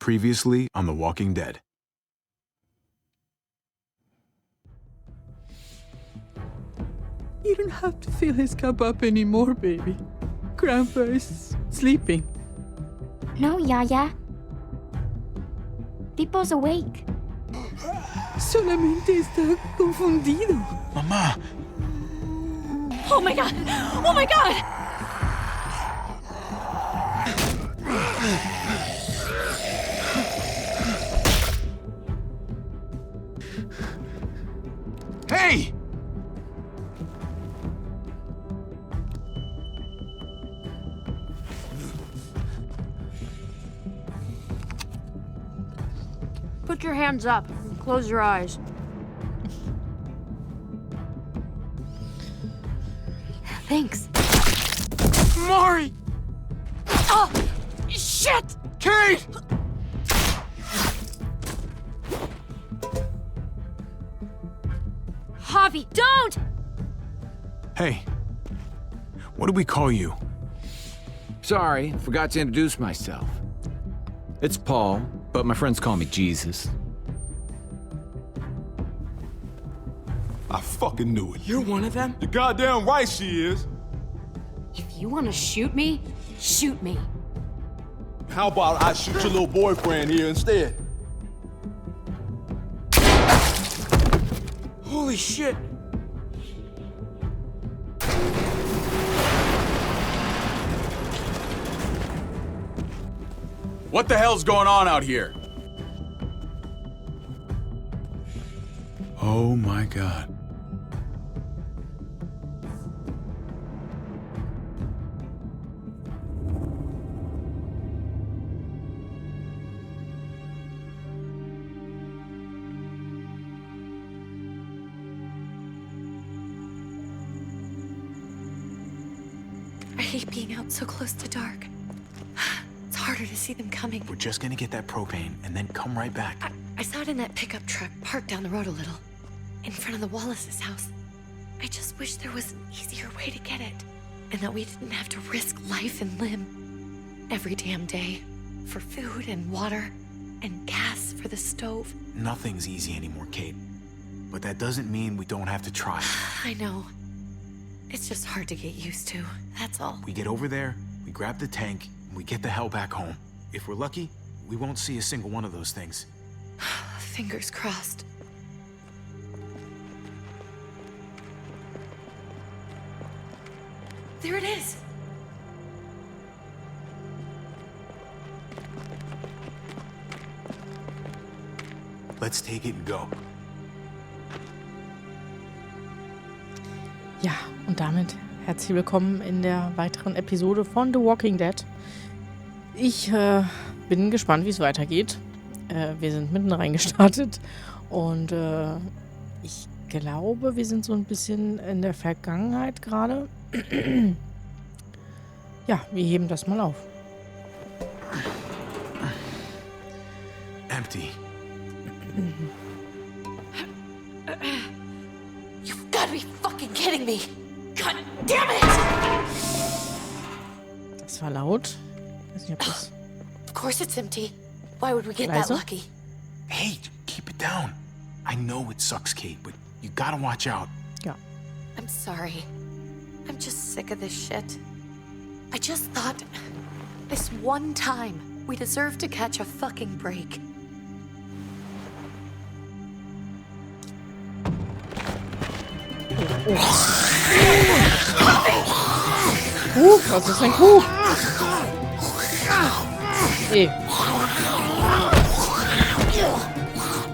Previously on The Walking Dead. You don't have to fill his cup up anymore, baby. Grandpa is sleeping. No, Yaya. Pipo's awake. Solamente está confundido. Mamá! Oh my god! Oh my god! Hey! Put your hands up and close your eyes. Thanks. Mari! Oh, shit! Kate! Javi, don't! Hey, what do we call you? Sorry, forgot to introduce myself. It's Paul, but my friends call me Jesus. I fucking knew it. You're one of them? You're goddamn right she is. If you want to shoot me, shoot me. How about I shoot your little boyfriend here instead? Holy shit! What the hell's going on out here? Oh my God. I hate being out so close to dark. It's harder to see them coming. We're just gonna get that propane and then come right back. I saw it in that pickup truck parked down the road a little, in front of the Wallace's house. I just wish there was an easier way to get it, and that we didn't have to risk life and limb every damn day for food and water and gas for the stove. Nothing's easy anymore, Kate. But that doesn't mean we don't have to try. I know. It's just hard to get used to, that's all. We get over there, we grab the tank, and we get the hell back home. If we're lucky, we won't see a single one of those things. Fingers crossed. There it is! Let's take it and go. Ja, und damit herzlich willkommen in der weiteren Episode von The Walking Dead. Ich bin gespannt, wie es weitergeht. Wir sind mitten reingestartet und ich glaube, wir sind so ein bisschen in der Vergangenheit gerade. Ja, wir heben das mal auf. Empty. You've got to be fucking kidding me! God damn it! Das war laut. Ich weiß nicht, ob das... Of course it's empty. Why would we get that Leise? lucky? Hey, keep it down. I know it sucks, Kate, but you gotta watch out. Ja. I'm sorry. I'm just sick of this shit. I just thought, this one time, we deserve to catch a fucking break. Was ist ein Kuh? Ey.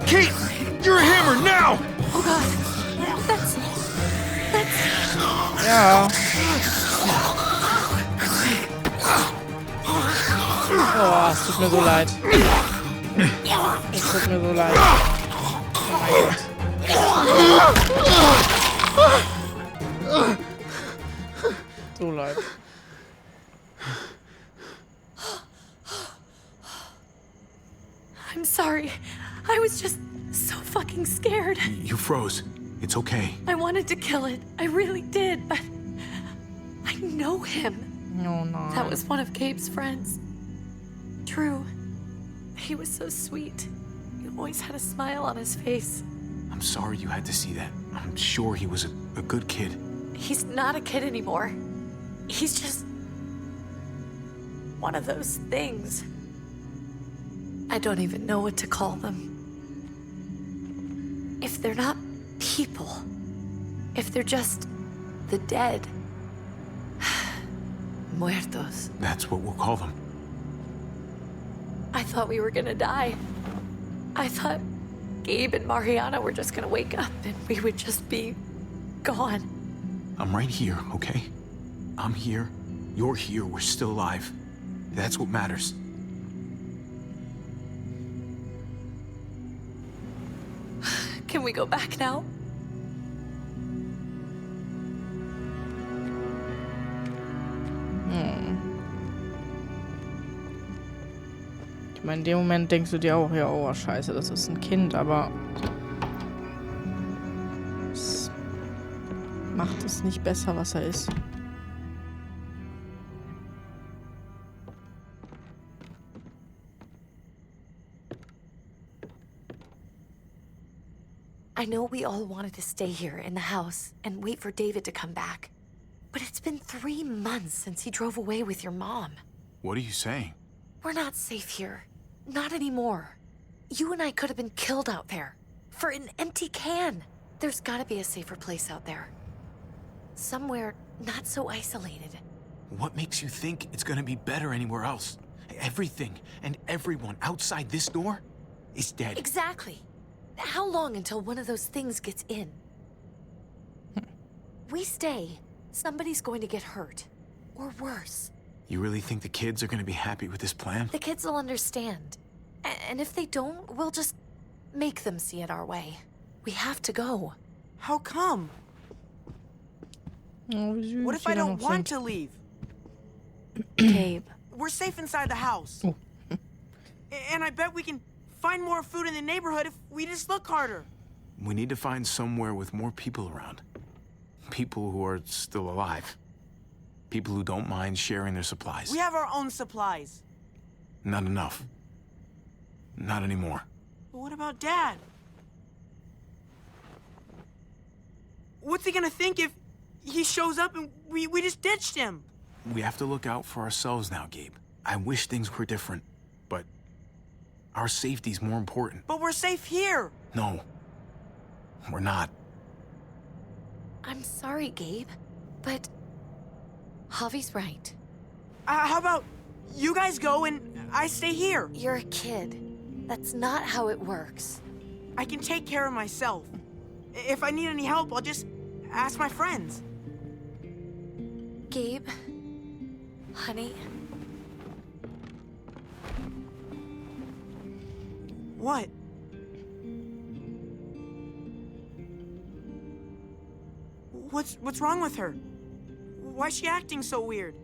Kate, you're a hammer now! Oh god, that's... Ja. Oh, es tut mir so leid. Es tut mir so leid. Oh mein Gott. So leid. I'm sorry. I was just so fucking scared. You froze. It's okay. I wanted to kill it. I really did, but... I know him. Oh no. That was one of Gabe's friends. True. He was so sweet. He always had a smile on his face. I'm sorry you had to see that. I'm sure he was a good kid. He's not a kid anymore. He's just one of those things. I don't even know what to call them. If they're not people, if they're just the dead, muertos. That's what we'll call them. I thought we were gonna die. I thought Gabe and Mariana were just gonna wake up and we would just be gone. I'm right here, okay? I'm here. You're here. We're still alive. That's what matters. Can we go back now? Ich meine, in dem Moment denkst du dir auch, ja, oh, scheiße, das ist ein Kind, aber es macht es nicht besser, was er ist. I know we all wanted to stay here in the house and wait for David to come back. But it's been 3 months since he drove away with your mom. What are you saying? We're not safe here. Not anymore. You and I could have been killed out there. For an empty can. There's gotta be a safer place out there. Somewhere not so isolated. What makes you think it's gonna be better anywhere else? Everything and everyone outside this door is dead. Exactly. How long until one of those things gets in? We stay, somebody's going to get hurt. Or worse. You really think the kids are gonna be happy with this plan? The kids will understand. And if they don't, we'll just make them see it our way. We have to go. How come? Oh, wie süß What if die I da don't noch want sind. to leave? Gabe. We're safe inside the house. Oh. And I bet we can find more food in the neighborhood if we just look harder. We need to find somewhere with more people around. People who are still alive. People who don't mind sharing their supplies. We have our own supplies. Not enough. Not anymore. But what about Dad? What's he gonna think if he shows up and we just ditched him? We have to look out for ourselves now, Gabe. I wish things were different, but our safety's more important. But we're safe here. No, we're not. I'm sorry, Gabe, but Javi's right. How about you guys go and I stay here? You're a kid. That's not how it works. I can take care of myself. If I need any help, I'll just ask my friends. Gabe, honey, What? What's wrong with her? Why's she acting so weird?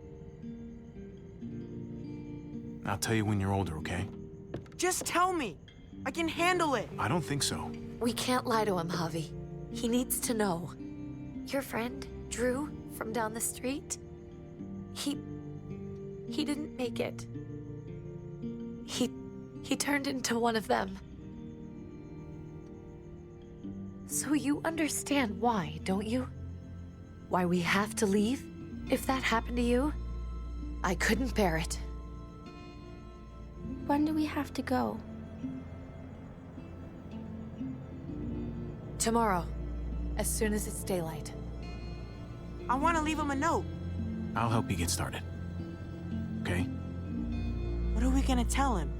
I'll tell you when you're older, okay? Just tell me. I can handle it. I don't think so. we can't lie to him, Javi. He needs to know. Your friend, Drew, from down the street, he didn't make it. He turned into one of them. So you understand why, don't you? Why we have to leave? If that happened to you, I couldn't bear it. When do we have to go? Tomorrow, as soon as it's daylight. I want to leave him a note. I'll help you get started. Okay? What are we gonna tell him?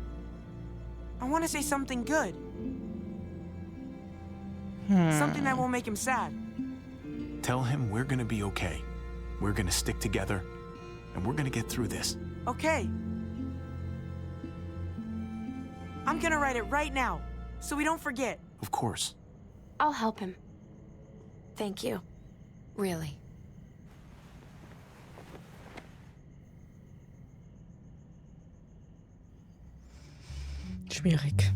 I want to say something good. Something that won't make him sad. Tell him we're gonna be okay. We're gonna stick together, and we're gonna get through this. Okay. I'm gonna write it right now, so we don't forget. Of course. I'll help him. Thank you. Really. Schwierig.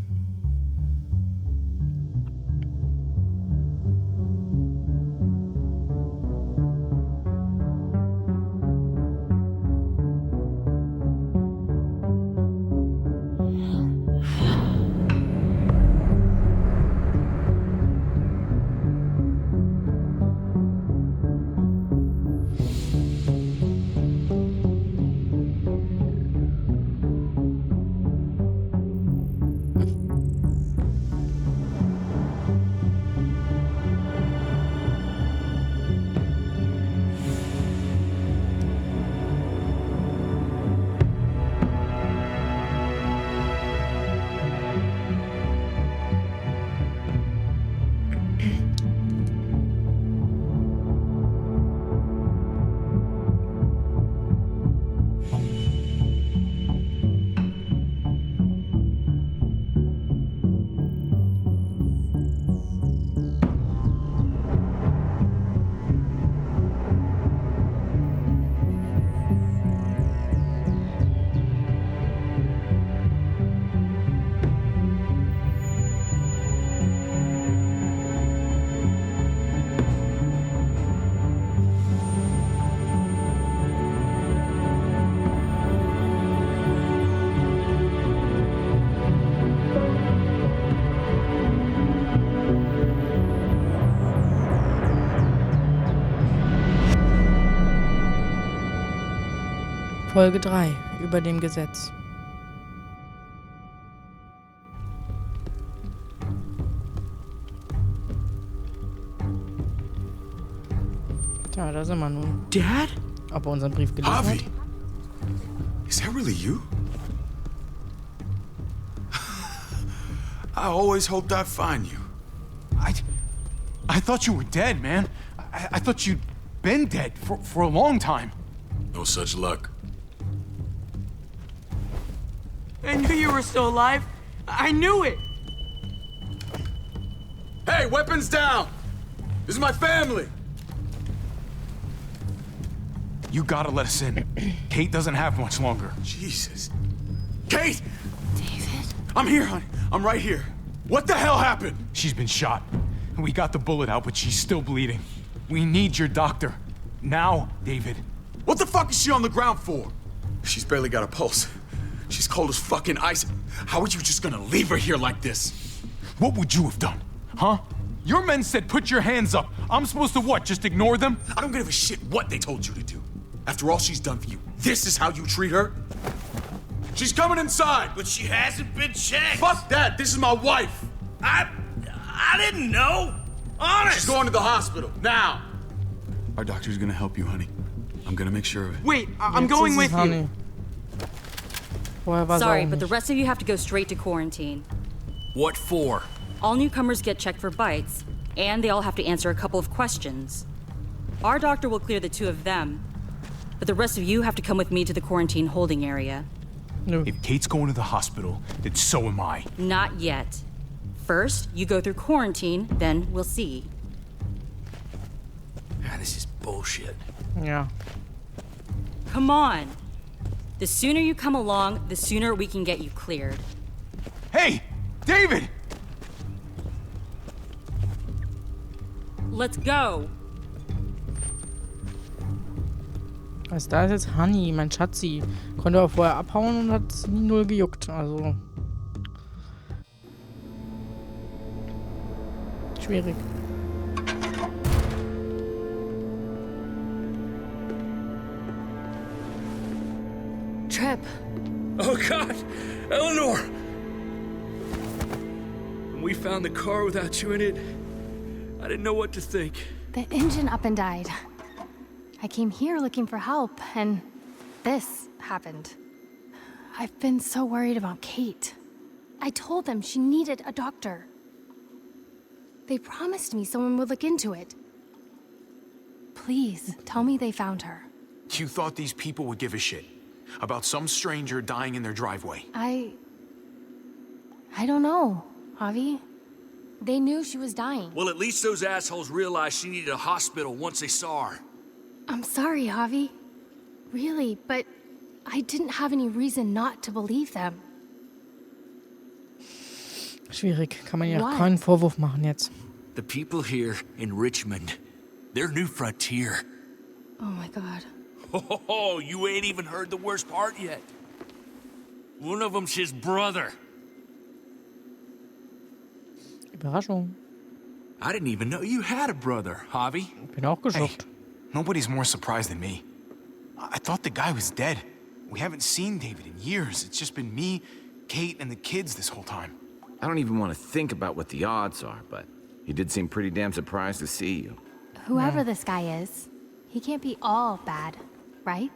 Folge 3 über dem Gesetz. Tja, da sind wir nun. Dad? Ob er unseren Brief gelesen Javi! hat? Is that really you? I always hoped I'd find you. I thought you were dead, man. I thought you'd been dead for a long time. No such luck. I knew you were still alive. I knew it. Hey, weapons down! This is my family! You gotta let us in. Kate doesn't have much longer. Jesus. Kate! David? I'm here, honey. I'm right here. What the hell happened? She's been shot. We got the bullet out, but she's still bleeding. We need your doctor. Now, David. What the fuck is she on the ground for? She's barely got a pulse. She's cold as fucking ice. How are you just gonna leave her here like this? What would you have done? Huh? Your men said put your hands up. I'm supposed to what, just ignore them? I don't give a shit what they told you to do. After all she's done for you, this is how you treat her? She's coming inside! But she hasn't been checked. Fuck that! This is my wife! I didn't know. Honest. She's going to the hospital, now! Our doctor's gonna help you, honey. I'm gonna make sure of it. Wait, I'm going with you. Sorry, but the rest of you have to go straight to quarantine. What for? All newcomers get checked for bites, and they all have to answer a couple of questions. Our doctor will clear the two of them, but the rest of you have to come with me to the quarantine holding area. No. If Kate's going to the hospital, then so am I. Not yet. First, you go through quarantine, then we'll see. This is bullshit. Ja. Come on. The sooner you come along, the sooner we can get you cleared. Hey! David! Let's go. Was da ist jetzt Honey, mein Schatzi. Konnte auch vorher abhauen und hat nie null gejuckt. Also. Schwierig. Trip. Oh, God! Eleanor! When we found the car without you in it, I didn't know what to think. The engine up and died. I came here looking for help, and this happened. I've been so worried about Kate. I told them she needed a doctor. They promised me someone would look into it. Please, tell me they found her. You thought these people would give a shit about some stranger dying in their driveway. I don't know, Javi. They knew she was dying. Well, at least those assholes realized she needed a hospital once they saw her. I'm sorry, Javi. Really, but I didn't have any reason not to believe them. Schwierig. Kann man ja keinen Vorwurf machen jetzt. The people here in Richmond, they're New Frontier. Oh my God. Oh, you ain't even heard the worst part yet. One of them's his brother. Überraschung. I didn't even know you had a brother, Javi. Bin auch geschockt. Hey, nobody's more surprised than me. I thought the guy was dead. We haven't seen David in years. It's just been me, Kate, and the kids this whole time. I don't even want to think about what the odds are, but he did seem pretty damn surprised to see you. Whoever this guy is, he can't be all bad, right?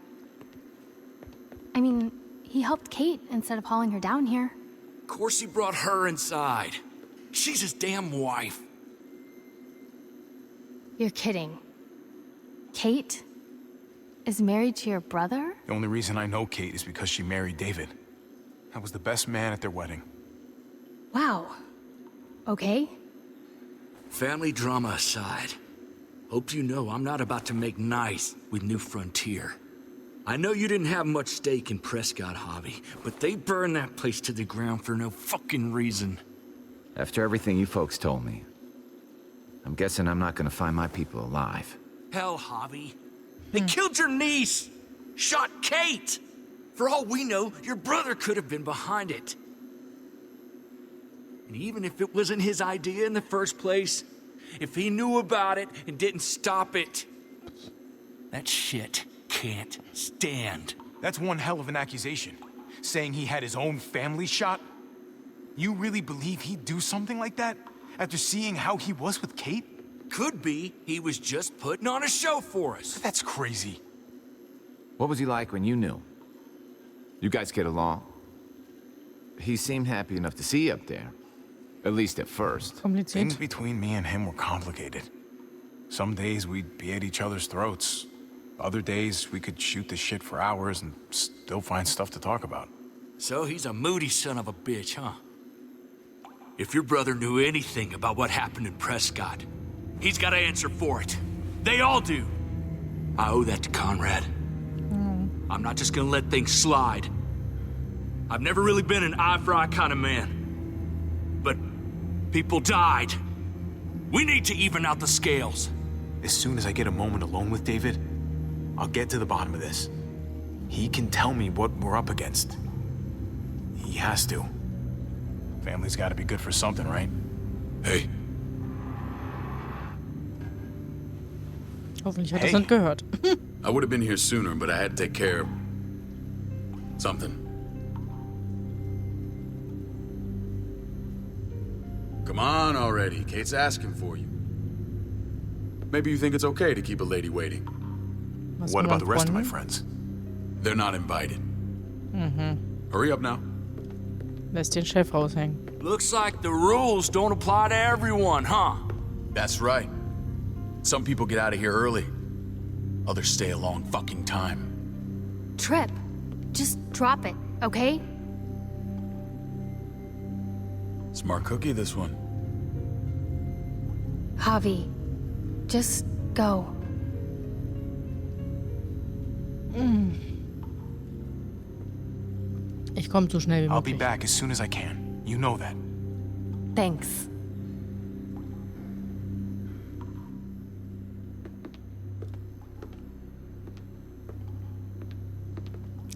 I mean, he helped Kate instead of hauling her down here. Of course he brought her inside. She's his damn wife. You're kidding. Kate is married to your brother? The only reason I know Kate is because she married David. I was the best man at their wedding. Wow. Okay. Family drama aside, hope you know I'm not about to make nice with New Frontier. I know you didn't have much stake in Prescott, Javi, but they burned that place to the ground for no fucking reason. After everything you folks told me, I'm guessing I'm not gonna find my people alive. Hell, Javi. They killed your niece! Shot Kate! For all we know, your brother could have been behind it. And even if it wasn't his idea in the first place, if he knew about it and didn't stop it, that shit can't stand. That's one hell of an accusation. Saying he had his own family shot? You really believe he'd do something like that? After seeing how he was with Kate? Could be he was just putting on a show for us. That's crazy. What was he like when you knew? You guys get along? He seemed happy enough to see you up there. At least at first. Things between me and him were complicated. Some days we'd be at each other's throats. Other days we could shoot the shit for hours and still find stuff to talk about. So he's a moody son of a bitch, huh? If your brother knew anything about what happened in Prescott, he's got to answer for it. They all do. I owe that to Conrad. I'm not just gonna let things slide. I've never really been an eye-for-eye kind of man. But people died. We need to even out the scales. As soon as I get a moment alone with David, I'll get to the bottom of this. He can tell me what we're up against. He has to. Family's gotta be good for something, right? Hey. Hoffentlich hat er es nicht gehört. I would have been here sooner, but I had to take care of something. Come on already. Kate's asking for you. Maybe you think it's okay to keep a lady waiting. What about the rest of my friends? They're not invited. Hurry up now. Lässt den Chef raushängen. Looks like the rules don't apply to everyone, huh? That's right. Some people get out of here early. Others stay a long fucking time. Trip, just drop it, okay? Smart cookie, this one. Javi, just go. Ich komme so schnell wie I'll be möglich. back as soon as I can. You know that. Thanks.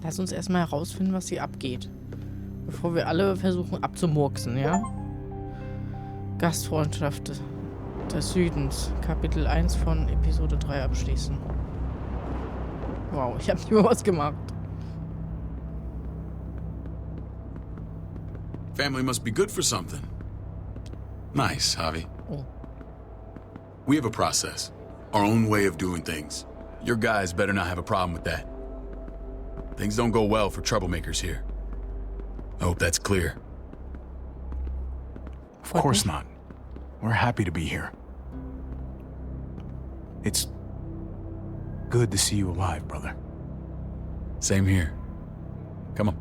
Lass uns erstmal herausfinden, was hier abgeht. Bevor wir alle versuchen abzumurksen, ja? Gastfreundschaft des Südens. Kapitel 1 von Episode 3 abschließen. Wow, ich habe nicht mehr was gemacht. Family must be good for something. Nice, Javi. Oh. We have a process. Our own way of doing things. Your guys better not have a problem with that. Things don't go well for troublemakers here. I hope that's clear. Of course not. We're happy to be here. It's good to see you alive, brother. Same here. Come on.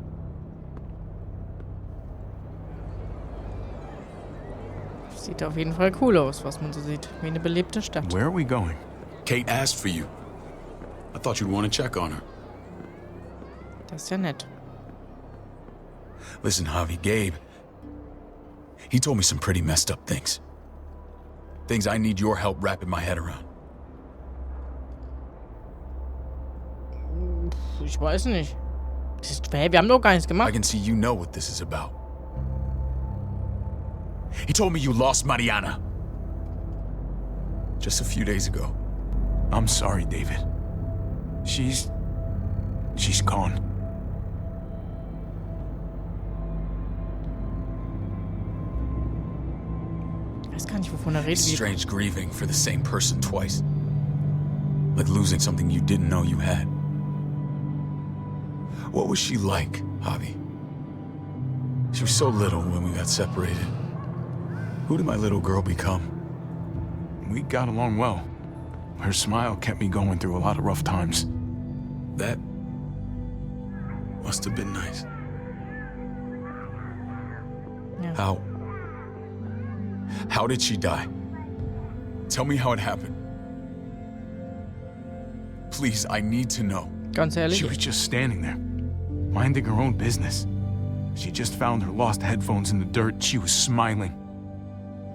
Sieht auf jeden Fall cool aus, was man so sieht. Wie eine belebte Stadt. Where are we going? Kate asked for you. I thought you'd want to check on her. Das ist ja nett. Listen, Javi, Gabe, he told me some pretty messed up things. Things I need your help wrapping my head around. Ich weiß nicht. Hey, wir haben doch gar nichts I gemacht. can see you know what this is about. He told me you lost Mariana. Just a few days ago. I'm sorry, David. She's gone. Ich weiß gar nicht, wovon er redet. It's strange grieving for the same person twice. Like losing something you didn't know you had. What was she like, Javi? She was so little when we got separated. Who did my little girl become? We got along well. Her smile kept me going through a lot of rough times. That must have been nice. Ja. How did she die? Tell me how it happened. Please, I need to know. Ganz ehrlich. She was just standing there, minding her own business. She just found her lost headphones in the dirt. She was smiling.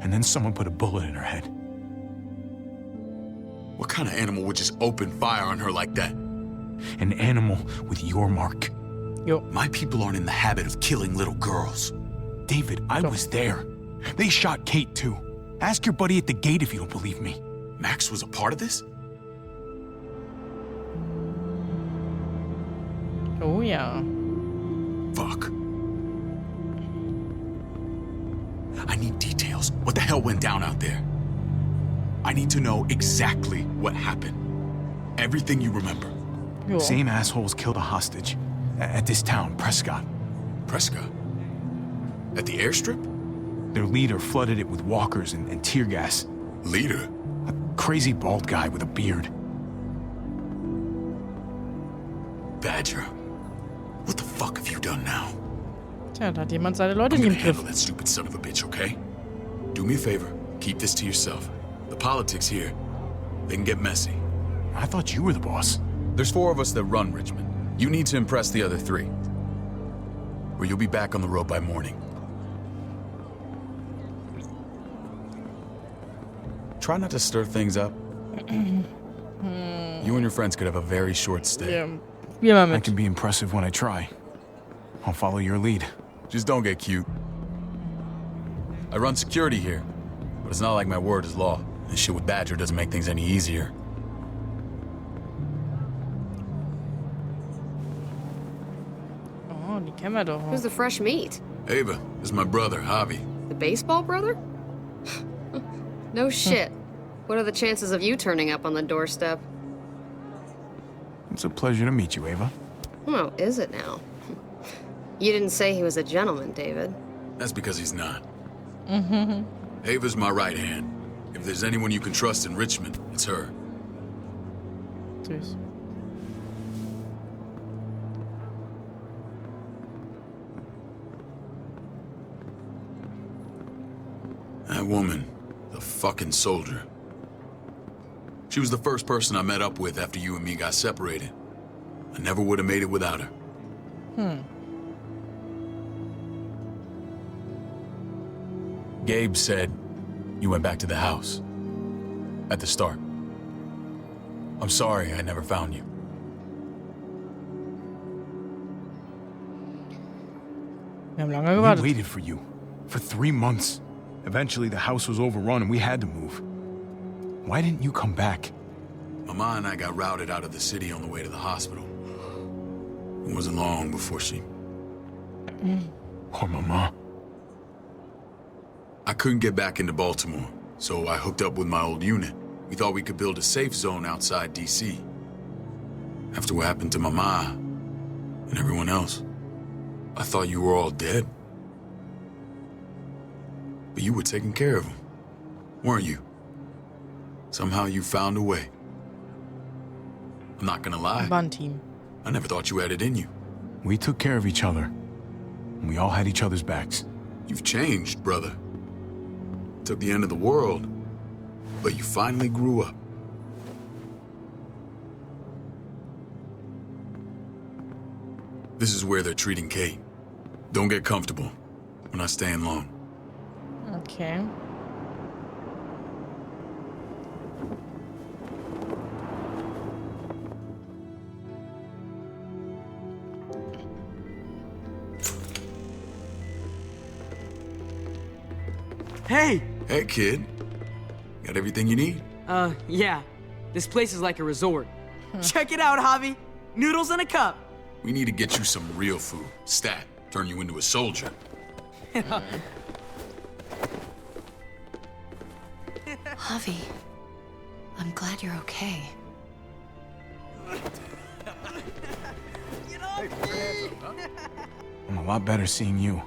And then someone put a bullet in her head. What kind of animal would just open fire on her like that? An animal with your mark. Yo. My people aren't in the habit of killing little girls. David, I was there. They shot Kate too. Ask your buddy at the gate if you don't believe me. Max was a part of this? Oh ja. Fuck. I need details. What the hell went down out there? I need to know exactly what happened. Everything you remember. Jo. Same assholes killed a hostage at this town, Prescott. Prescott? At the airstrip? Their leader flooded it with walkers and tear gas. Leader? A crazy bald guy with a beard. Badger. What the fuck have you done now? Tja, da hat jemand seine Leute I'm nicht gonna im Griff. handle that stupid son of a bitch, okay? Do me a favor. Keep this to yourself. The politics here, they can get messy. I thought you were the boss. There's 4 of us that run Richmond. You need to impress the other 3. Or you'll be back on the road by morning. Try not to stir things up. You and your friends could have a very short stay. Ja. Geh mal I mit. can be impressive when I try. I'll follow your lead. Just don't get cute. I run security here, but it's not like my word is law. This shit with Badger doesn't make things any easier. Oh, die kennen wir doch. Who's the fresh meat? Ava, this is my brother, Javi. The baseball brother? No shit. What are the chances of you turning up on the doorstep? It's a pleasure to meet you, Ava. Oh, is it now? You didn't say he was a gentleman, David. That's because he's not. Ava's my right hand. If there's anyone you can trust in Richmond, it's her. Süß. That woman, the fucking soldier. She was the first person I met up with after you and me got separated. I never would have made it without her. Gabe said you went back to the house. At the start. I'm sorry I never found you. Wir haben lange We gewartet. waited for you. For 3 months. Eventually, the house was overrun and we had to move. Why didn't you come back? Mama and I got routed out of the city on the way to the hospital. It wasn't long before she... Poor Mama. I couldn't get back into Baltimore, so I hooked up with my old unit. We thought we could build a safe zone outside D.C. After what happened to Mama and everyone else, I thought you were all dead. But you were taking care of them, weren't you? Somehow you found a way. I'm not gonna lie. Band-Team. I never thought you had it in you. We took care of each other. We all had each other's backs. You've changed, brother. Took the end of the world, but you finally grew up. This is where they're treating Kate. Don't get comfortable. We're not staying long. Okay. Hey! Hey, kid. Got everything you need? Yeah. This place is like a resort. Check it out, Javi. Noodles in a cup. We need to get you some real food. Stat. Turn you into a soldier. Javi, I'm glad you're okay. I'm a lot better seeing you.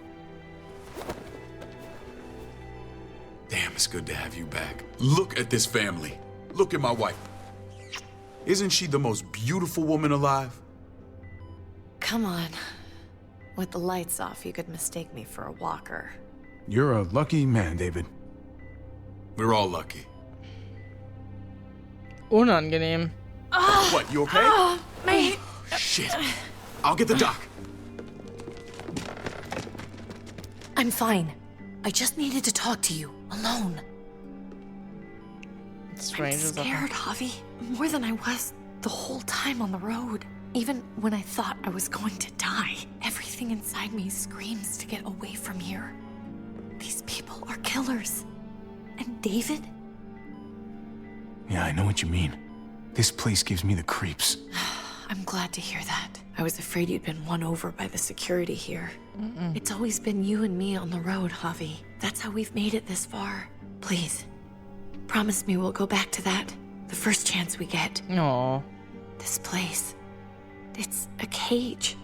Damn, it's good to have you back. Look at this family. Look at my wife. Isn't she the most beautiful woman alive? Come on. With the lights off, you could mistake me for a walker. You're a lucky man, David. We're all lucky. Unangenehm. What, you okay? My... Shit. I'll get the doc. I'm fine. I just needed to talk to you, alone. Strange. I'm scared, Javi. More than I was the whole time on the road. Even when I thought I was going to die, everything inside me screams to get away from here. These people are killers. And David? Yeah, I know what you mean. This place gives me the creeps. I'm I'm glad to hear that. I was afraid you'd been won over by the security here. It's always been you and me on the road, Javi. That's how we've made it this far. Please, promise me we'll go back to that the first chance we get. No. This place, it's a cage.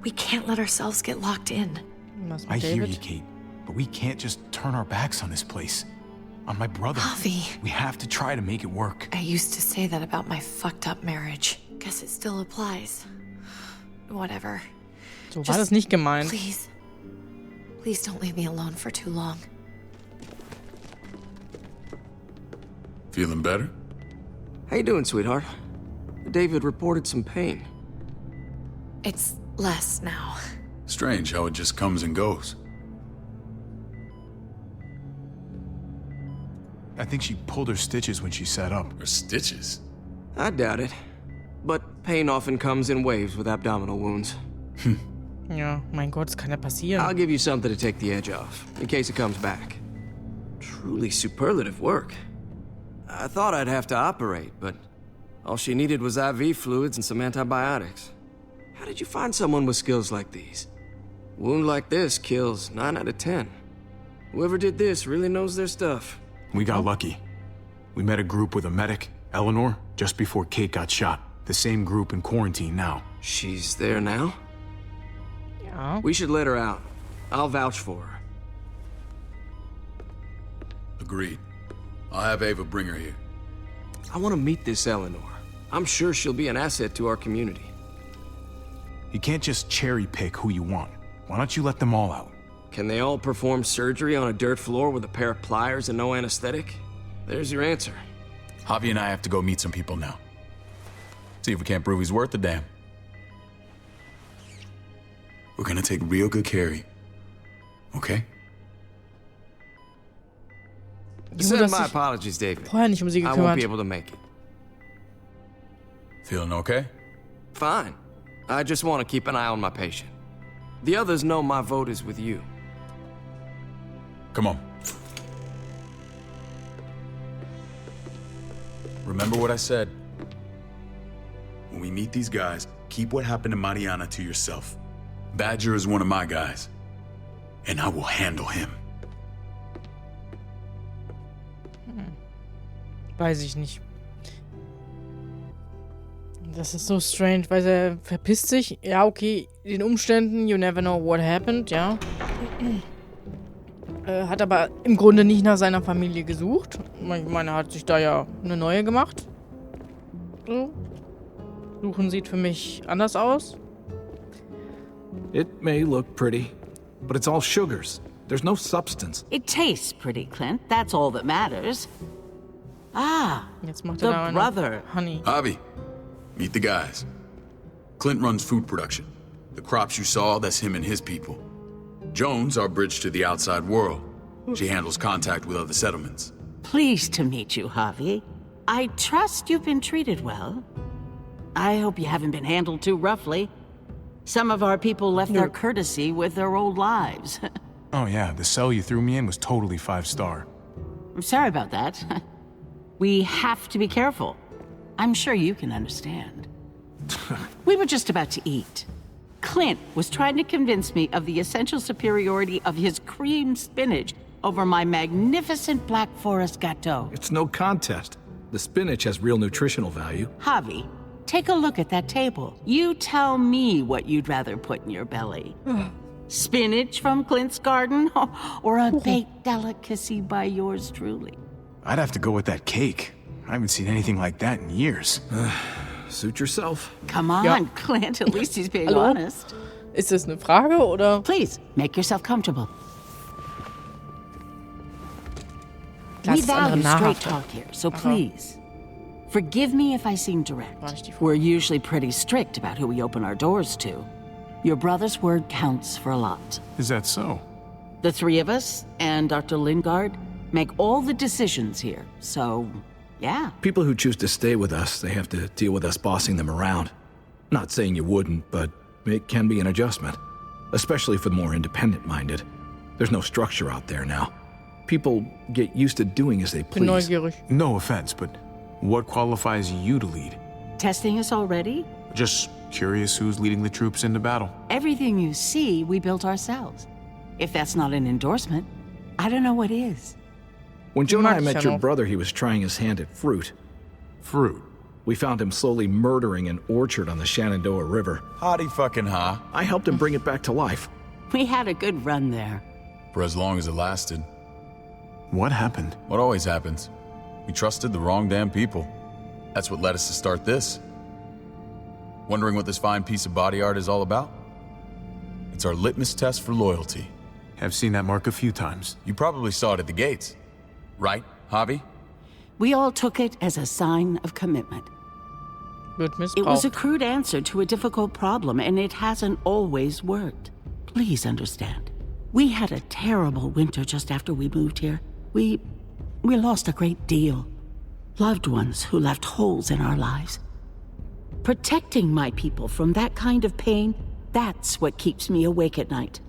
We can't let ourselves get locked in. I hear you, Kate, but we can't just turn our backs on this place. On my brother. Javi. We have to try to make it work. I used to say that about my fucked up marriage. Guess it still applies. Whatever. So war das nicht gemeint. Please. Please don't leave me alone for too long. Feeling better? How you doing, sweetheart? David reported some pain. It's less now. Strange how it just comes and goes. I think she pulled her stitches when she sat up. Her stitches? I doubt it. But pain often comes in waves with abdominal wounds. Ja, mein Gott, das kann ja passieren. I'll give you something to take the edge off, in case it comes back. Truly superlative work. I thought I'd have to operate, but all she needed was IV fluids and some antibiotics. How did you find someone with skills like these? A wound like this kills 9 out of 10. Whoever did this really knows their stuff. We got lucky. We met a group with a medic, Eleanor, just before Kate got shot. The same group in quarantine now. She's there now? Ja. We should let her out. I'll vouch for her. Agreed. I'll have Ava bring her here. I want to meet this Eleanor. I'm sure she'll be an asset to our community. You can't just cherry pick who you want. Why don't you let them all out? Can they all perform surgery on a dirt floor with a pair of pliers and no anesthetic? There's your answer. Javi and I have to go meet some people now. See if we can't prove he's worth the damn. We're gonna take real good care of you. Okay? Send my apologies, David. Vorher nicht um sie I won't be gekümmert. able to make it. Feeling okay? Fine. I just want to keep an eye on my patient. The others know my vote is with you. Come on. Remember what I said. When we meet these guys, keep what happened to Mariana to yourself. Badger is one of my guys, and I will handle him. Weiß ich nicht. Das ist so strange, weil er verpisst sich. Ja, okay, den Umständen, you never know what happened, ja. Hat aber im Grunde nicht nach seiner Familie gesucht. Ich meine, er hat sich da ja eine neue gemacht. So. Suchen sieht für mich anders aus. It may look pretty, but it's all sugars. There's no substance. It tastes pretty, Clint. That's all that matters. Ah, Jetzt macht the er da eine brother. Honey. Javi, meet the guys. Clint runs food production. The crops you saw, that's him and his people. Jones, our bridge to the outside world. She handles contact with other settlements. Pleased to meet you, Javi. I trust you've been treated well. I hope you haven't been handled too roughly. Some of our people left their courtesy with their old lives. Oh yeah, the cell you threw me in was totally 5-star. I'm sorry about that. We have to be careful. I'm sure you can understand. We were just about to eat. Clint was trying to convince me of the essential superiority of his cream spinach over my magnificent Black Forest gâteau. It's no contest. The spinach has real nutritional value. Javi, take a look at that table. You tell me what you'd rather put in your belly. Spinach from Clint's garden or a baked delicacy by yours truly? I'd have to go with that cake. I haven't seen anything like that in years. Suit yourself. Come on, Ja. Clint, at least he's being Hallo? honest. Ist das eine Frage oder? Please, make yourself comfortable. Lass We das andere value straight nahrhafter. talk here, so Aha. please, forgive me if I seem direct. War nicht die Frage. We're usually pretty strict about who we open our doors to. Your brother's word counts for a lot. Is that so? The three of us and Dr. Lingard make all the decisions here, so yeah. People who choose to stay with us, they have to deal with us bossing them around. Not saying you wouldn't, but it can be an adjustment. Especially for the more independent-minded. There's no structure out there now. People get used to doing as they Bin please. neugierig. No offense, but what qualifies you to lead? Testing us already? Just curious who's leading the troops into battle. Everything you see, we built ourselves. If that's not an endorsement, I don't know what is. When Joe and I met your brother, he was trying his hand at fruit. Fruit? We found him slowly murdering an orchard on the Shenandoah River. Howdy fucking ha. I helped him bring it back to life. We had a good run there. For as long as it lasted. What happened? What always happens. We trusted the wrong damn people. That's what led us to start this. Wondering what this fine piece of body art is all about? It's our litmus test for loyalty. I've seen that mark a few times. You probably saw it at the gates. Right, Javi? We all took it as a sign of commitment. It was a crude answer to a difficult problem, and it hasn't always worked. Please understand. We had a terrible winter just after we moved here. We lost a great deal. Loved ones who left holes in our lives. Protecting my people from that kind of pain, that's what keeps me awake at night.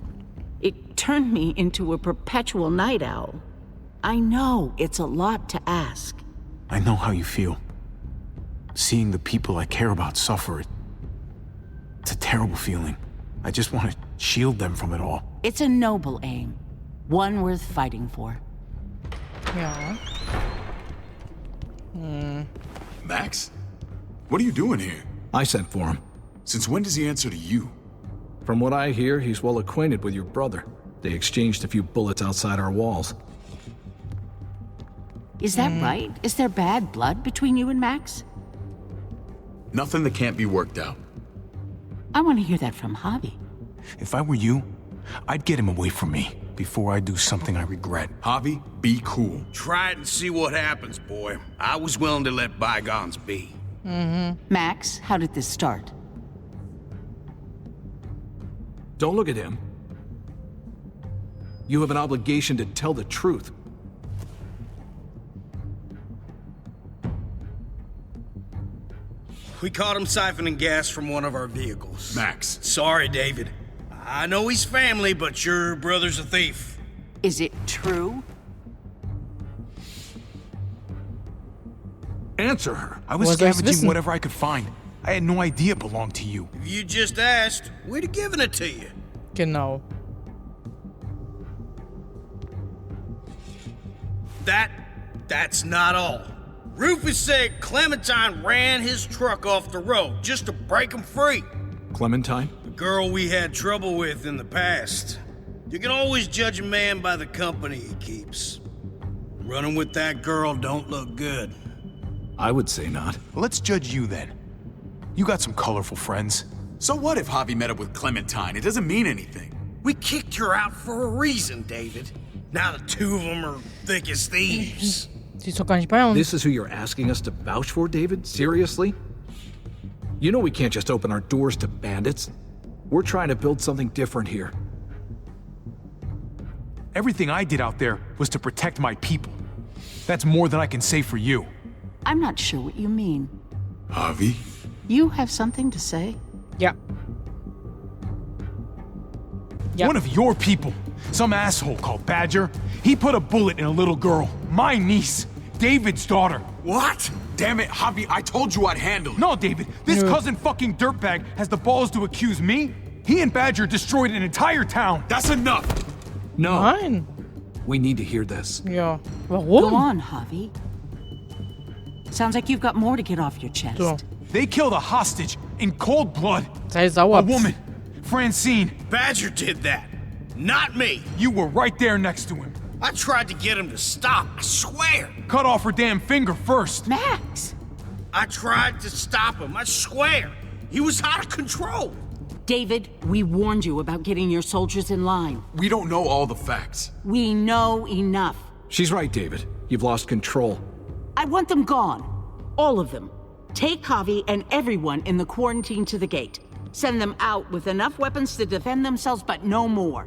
It turned me into a perpetual night owl. I know it's a lot to ask. I know how you feel. Seeing the people I care about suffer, it's a terrible feeling. I just want to shield them from it all. It's a noble aim. One worth fighting for. Ja. Max? What are you doing here? I sent for him. Since when does he answer to you? From what I hear, he's well acquainted with your brother. They exchanged a few bullets outside our walls. Is that right? Is there bad blood between you and Max? Nothing that can't be worked out. I want to hear that from Javi. If I were you, I'd get him away from me before I do something I regret. Javi, be cool. Try it and see what happens, boy. I was willing to let bygones be. Max, how did this start? Don't look at him. You have an obligation to tell the truth. We caught him siphoning gas from one of our vehicles. Max. Sorry, David. I know he's family, but your brother's a thief. Is it true? Answer her. I was scavenging whatever I could find. I had no idea it belonged to you. If you just asked, we'd have given it to you. Genau. That's not all. Rufus said Clementine ran his truck off the road just to break him free. Clementine? The girl we had trouble with in the past. You can always judge a man by the company he keeps. Running with that girl don't look good. I would say not. Well, let's judge you then. You got some colorful friends. So what if Javi met up with Clementine? It doesn't mean anything. We kicked her out for a reason, David. Now the two of them are thick as thieves. Sie ist doch gar nicht bei uns. This is who you're asking us to vouch for, David? Seriously? You know we can't just open our doors to bandits. We're trying to build something different here. Everything I did out there was to protect my people. That's more than I can say for you. I'm not sure what you mean. Javi? You have something to say? Ja. Ja. One of your people, some asshole called Badger, he put a bullet in a little girl, my niece, David's daughter. What? Damn it, Javi, I told you I'd handle it. No, David, this cousin fucking dirtbag has the balls to accuse me? He and Badger destroyed an entire town. That's enough. No. Nein. We need to hear this. Ja. Warum? Go on, Javi. Sounds like you've got more to get off your chest. So. They killed a hostage in cold blood. Sei sauer. A woman, Francine. Badger did that, not me. You were right there next to him. I tried to get him to stop, I swear. Cut off her damn finger first. Max! I tried to stop him, I swear. He was out of control. David, we warned you about getting your soldiers in line. We don't know all the facts. We know enough. She's right, David. You've lost control. I want them gone. All of them. Take Javi and everyone in the quarantine to the gate. Send them out with enough weapons to defend themselves, but no more.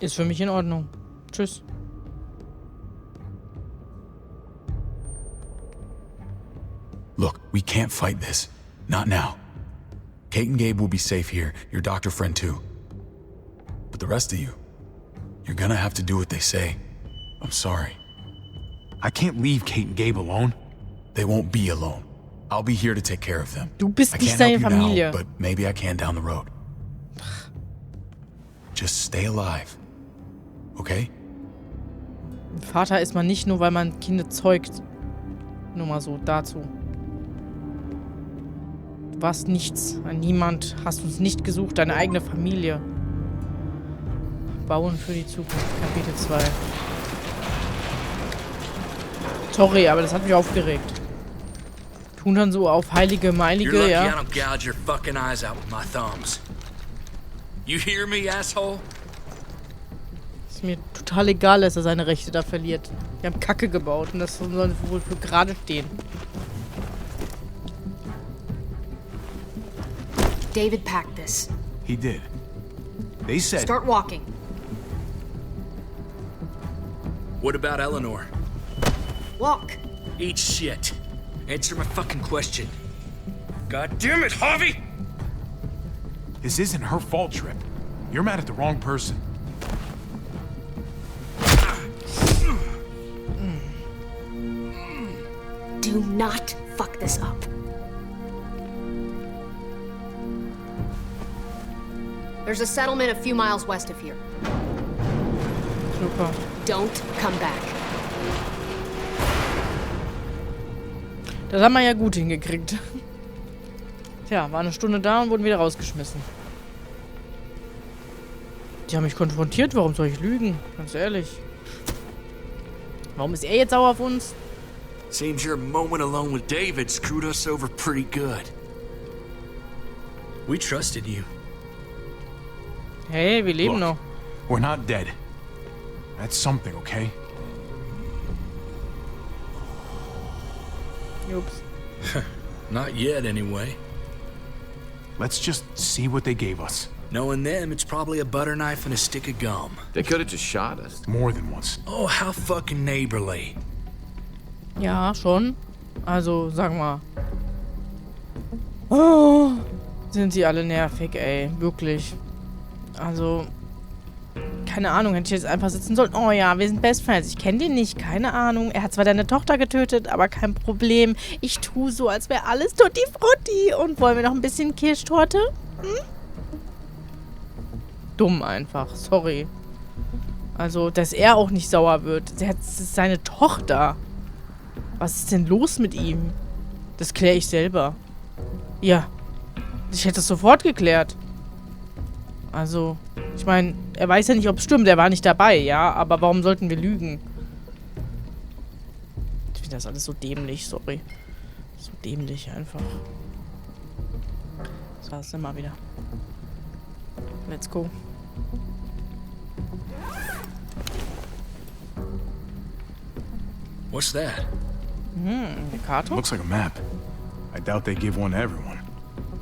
Ist für mich in Ordnung. Tschüss. Look, we can't fight this. Not now. Kate and Gabe will be safe here, your doctor friend too. But the rest of you, you're gonna have to do what they say. I'm sorry. I can't leave Kate and Gabe alone. They won't be alone. I'll be here to take care of them. Du bist I nicht can't seine help you Familie. now, but maybe I can down the road. Just stay alive. Okay? Vater ist man nicht nur, weil man Kinder zeugt. Nur mal so dazu. Du warst nichts, ein Niemand, hast uns nicht gesucht, deine eigene Familie. Bauen für die Zukunft, Kapitel 2. Sorry, aber das hat mich aufgeregt. Tun dann so auf heilige, meilige, You're lucky ja. I don't gouge your fucking eyes out with my thumbs. You hear me, asshole? Ist mir total egal, dass er seine Rechte da verliert. Wir haben Kacke gebaut und das soll wohl für gerade stehen. David packed this. He did. They said... Start walking. What about Eleanor? Walk. Eat shit. Answer my fucking question. God damn it, Javi! This isn't her fault, Trip. You're mad at the wrong person. Do not fuck this up. There's a settlement a few miles west of here. Super. Don't come back. Das haben wir ja gut hingekriegt. Tja, war eine Stunde da und wurden wieder rausgeschmissen. Die haben mich konfrontiert, warum soll ich lügen? Ganz ehrlich. Warum ist er jetzt sauer auf uns? Seems your moment alone with David screwed us over pretty good. We trusted you. Hey, wir leben Look, noch. We're not dead. That's something, okay? Ups. Not yet, anyway. Let's just see what they gave us. Knowing them, it's probably a butter knife and a stick of gum. They could have just shot us. More than once. Oh, how fucking neighborly. Ja, schon. Also, sag mal. Oh, sind sie alle nervig, ey. Wirklich. Also, keine Ahnung, hätte ich jetzt einfach sitzen sollen. Oh ja, wir sind Best Friends. Ich kenne den nicht, keine Ahnung. Er hat zwar deine Tochter getötet, aber kein Problem. Ich tue so, als wäre alles tutti frutti. Und wollen wir noch ein bisschen Kirschtorte? Hm? Dumm einfach, sorry. Also, dass er auch nicht sauer wird. Das ist seine Tochter. Was ist denn los mit ihm? Das kläre ich selber. Ja. Ich hätte es sofort geklärt. Also, ich meine, er weiß ja nicht, ob es stimmt. Er war nicht dabei, ja? Aber warum sollten wir lügen? Ich finde das alles so dämlich, sorry. So dämlich einfach. So, das sind wir wieder. Let's go. What's that? Eine Karte? Looks like a map. I doubt they give one to everyone.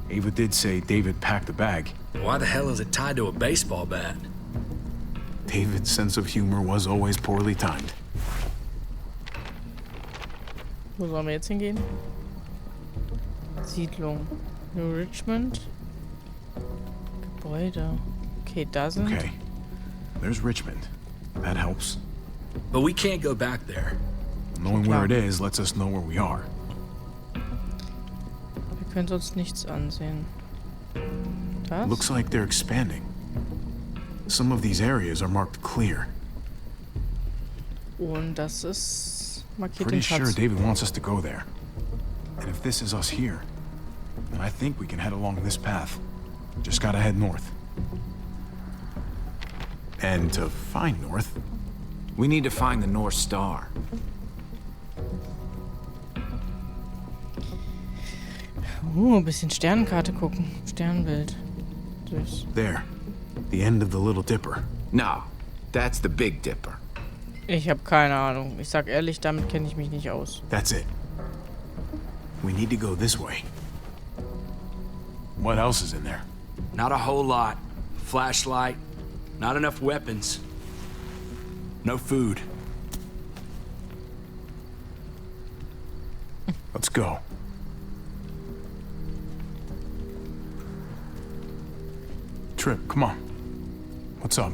Ava did say David packed the bag. Why the hell is it tied to a baseball bat? David's sense of humor was always poorly timed. Wo sollen wir jetzt hingehen? Siedlung. New Richmond. Gebäude. Okay, da sind... Okay. There's Richmond. That helps. But we can't go back there. Knowing where it is lets us know where we are. Wir können sonst nichts ansehen. Das? Looks like they're expanding. Some of these areas are marked clear. Und das ist markiert Pretty im sure Schatz. David wants us to go there. And if this is us here, then I think we can head along this path. Just gotta head north. And to find north, we need to find the North Star. Ein bisschen Sternenkarte gucken. Sternbild. Süß. there, the end of the Little Dipper. No, that's the Big Dipper. Ich habe keine Ahnung. Ich sag ehrlich, damit kenne ich mich nicht aus. That's it. We need to go this way. What else is in there? Not a whole lot. Flashlight. Not enough weapons. No food. Let's go. Trip, come on. What's up?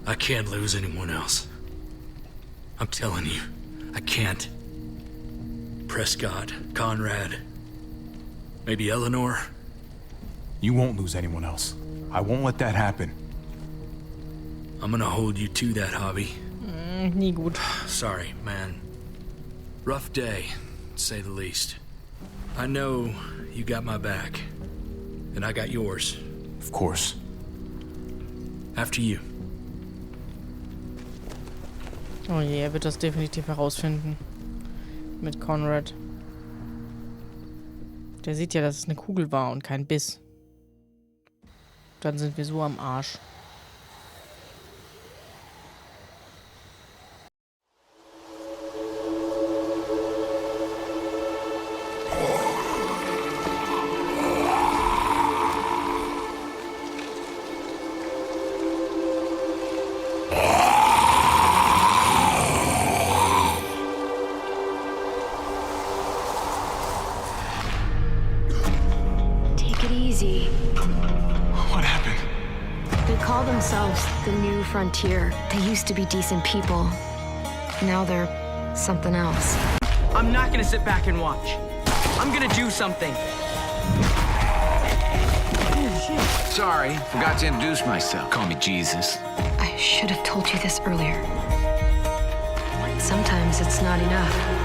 I can't lose anyone else. I'm telling you, I can't. Prescott, Conrad, maybe Eleanor. You won't lose anyone else. I won't let that happen. I'm gonna hold you to that, Javi. Nie gut. Sorry, man. Rough day, to say the least. I know you got my back, and I got yours. Of course. After you. Oh je, er wird das definitiv herausfinden. Mit Conrad. Der sieht ja, dass es eine Kugel war und kein Biss. Dann sind wir so am Arsch. What happened? They call themselves the New Frontier. They used to be decent people. Now they're something else. I'm not gonna sit back and watch. I'm gonna do something. Sorry, forgot to introduce myself. Call me Jesus. I should have told you this earlier. Sometimes it's not enough.